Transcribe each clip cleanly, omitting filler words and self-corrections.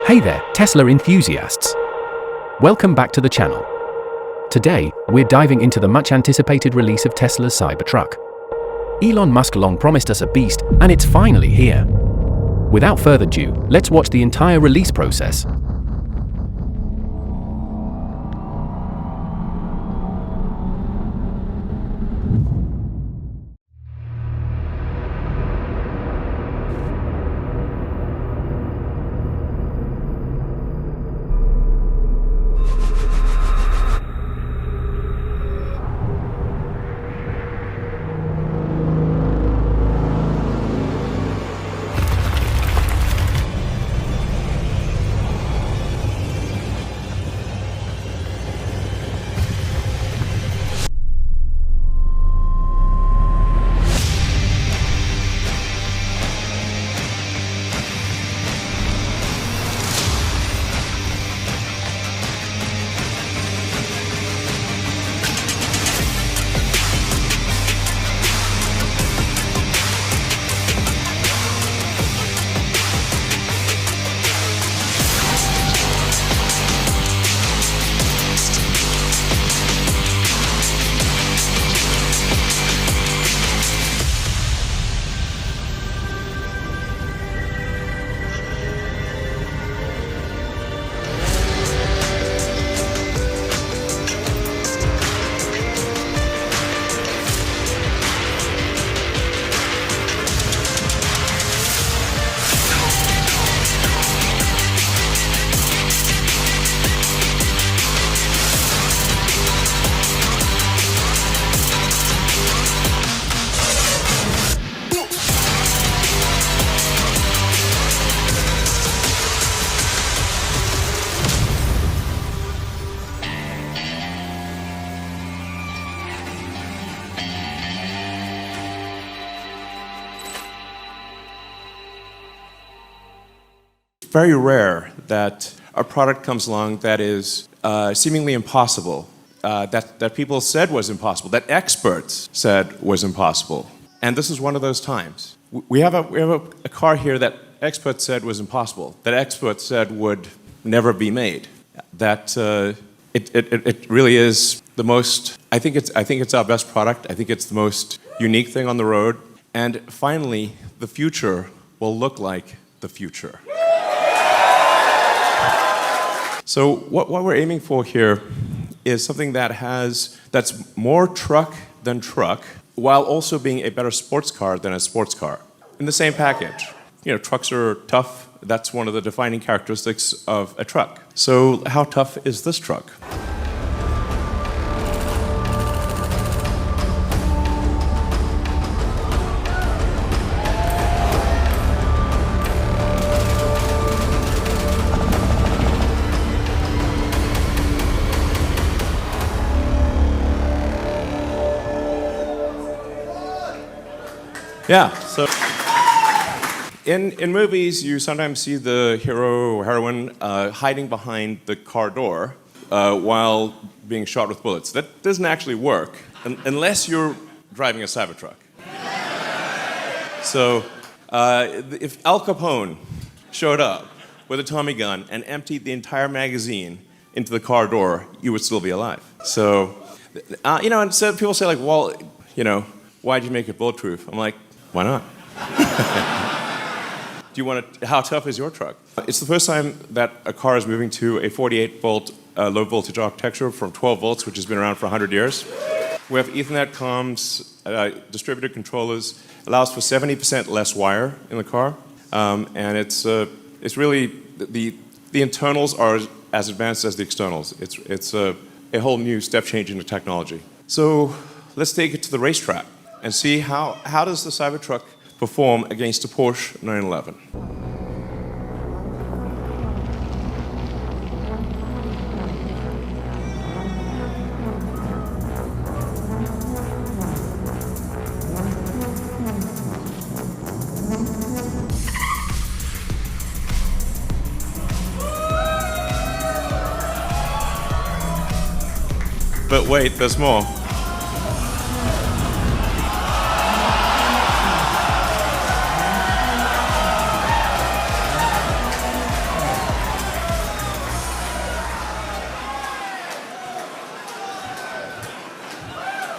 Hey there, Tesla enthusiasts! Welcome back to the channel. Today, we're diving into the much-anticipated release of Tesla's Cybertruck. Elon Musk long promised us a beast, and it's finally here. Without further ado, let's watch the entire release process. Very rare that a product comes along that is seemingly impossible, that people said was impossible, that experts said was impossible. And this is one of those times. We have a car here that experts said was impossible, that experts said would never be made, that it really is the most, I think it's our best product, I think it's the most unique thing on the road, and finally, the future will look like the future. So what we're aiming for here is something that's more truck than truck, while also being a better sports car than a sports car in the same package. You know, trucks are tough. That's one of the defining characteristics of a truck. So how tough is this truck? Yeah, so in movies, you sometimes see the hero or heroine hiding behind the car door while being shot with bullets. That doesn't actually work unless you're driving a Cybertruck. So if Al Capone showed up with a Tommy gun and emptied the entire magazine into the car door, you would still be alive. So, and so people say like, well, why'd you make it bulletproof? I'm like, why not? How tough is your truck? It's the first time that a car is moving to a 48-volt low voltage architecture from 12 volts, which has been around for 100 years. We have Ethernet comms, distributed controllers, allows for 70% less wire in the car, and it's really the internals are as advanced as the externals. It's a whole new step change in the technology. So let's take it to the racetrack and see how does the Cybertruck perform against a Porsche 911. But wait, there's more.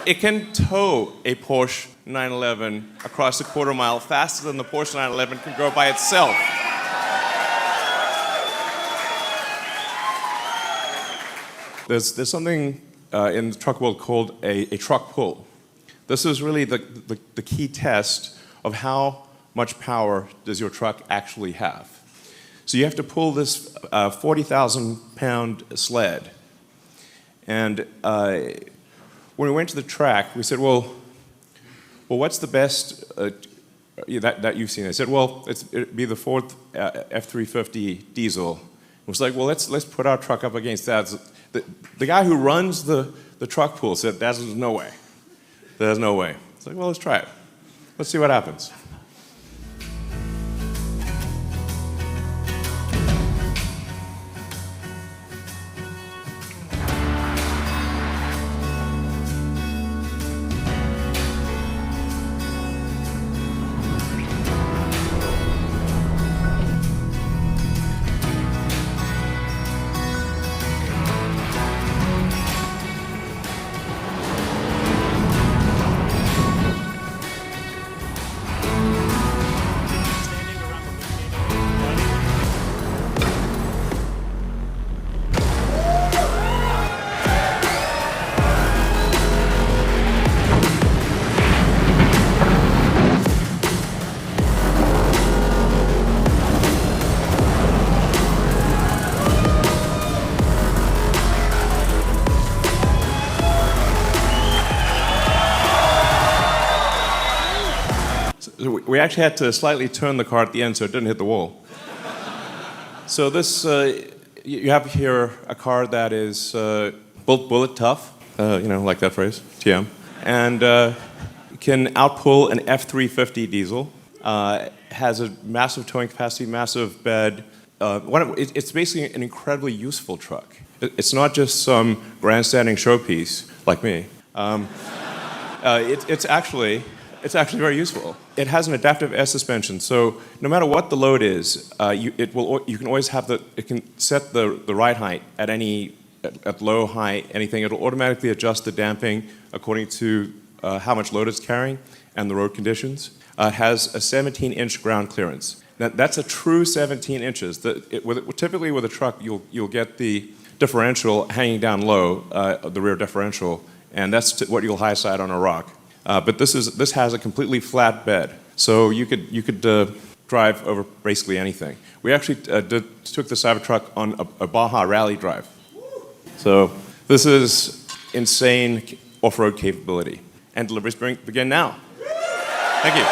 It can tow a Porsche 911 across a quarter mile faster than the Porsche 911 can go by itself. There's something in the truck world called a truck pull. This is really the key test of how much power does your truck actually have. So you have to pull this 40,000-pound sled. And when we went to the track, we said, well, what's the best that you've seen? I said, well, it'd be the Ford F-350 diesel. It was like, well, let's put our truck up against that. The guy who runs the truck pool said, there's no way. There's no way. It's like, well, let's try it. Let's see what happens. We actually had to slightly turn the car at the end so it didn't hit the wall. So this, you have here a car that is bullet tough, like that phrase, TM, and can outpull an F-350 diesel, has a massive towing capacity, massive bed. It's basically an incredibly useful truck. It's not just some grandstanding showpiece like me. It's actually very useful. It has an adaptive air suspension, so no matter what the load is, you can always have it can set the ride height at low, high, anything. It'll automatically adjust the damping according to how much load it's carrying and the road conditions. It has a 17-inch ground clearance. That's a true 17 inches. Typically with a truck, you'll get the differential hanging down low, the rear differential, and that's what you'll high side on a rock. But this has a completely flat bed, so you could drive over basically anything. We actually took the Cybertruck on a Baja rally drive. So this is insane off-road capability, and deliveries begin now. Thank you.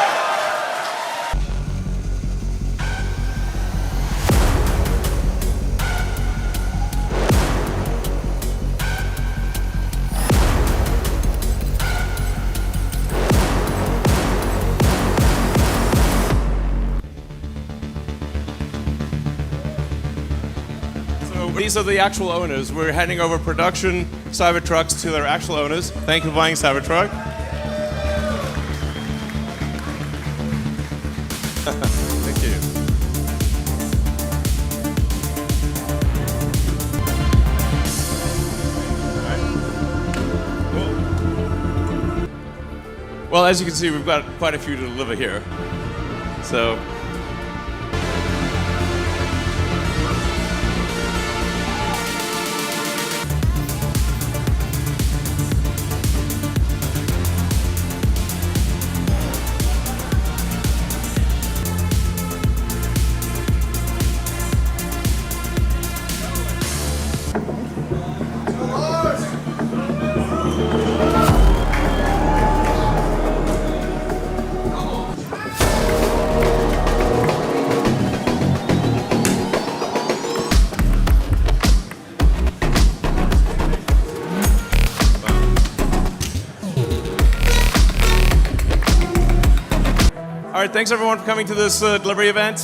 These are the actual owners. We're handing over production Cybertrucks to their actual owners. Thank you for buying Cybertruck. Thank you. Well, as you can see, we've got quite a few to deliver here. So. All right, thanks everyone for coming to this delivery event.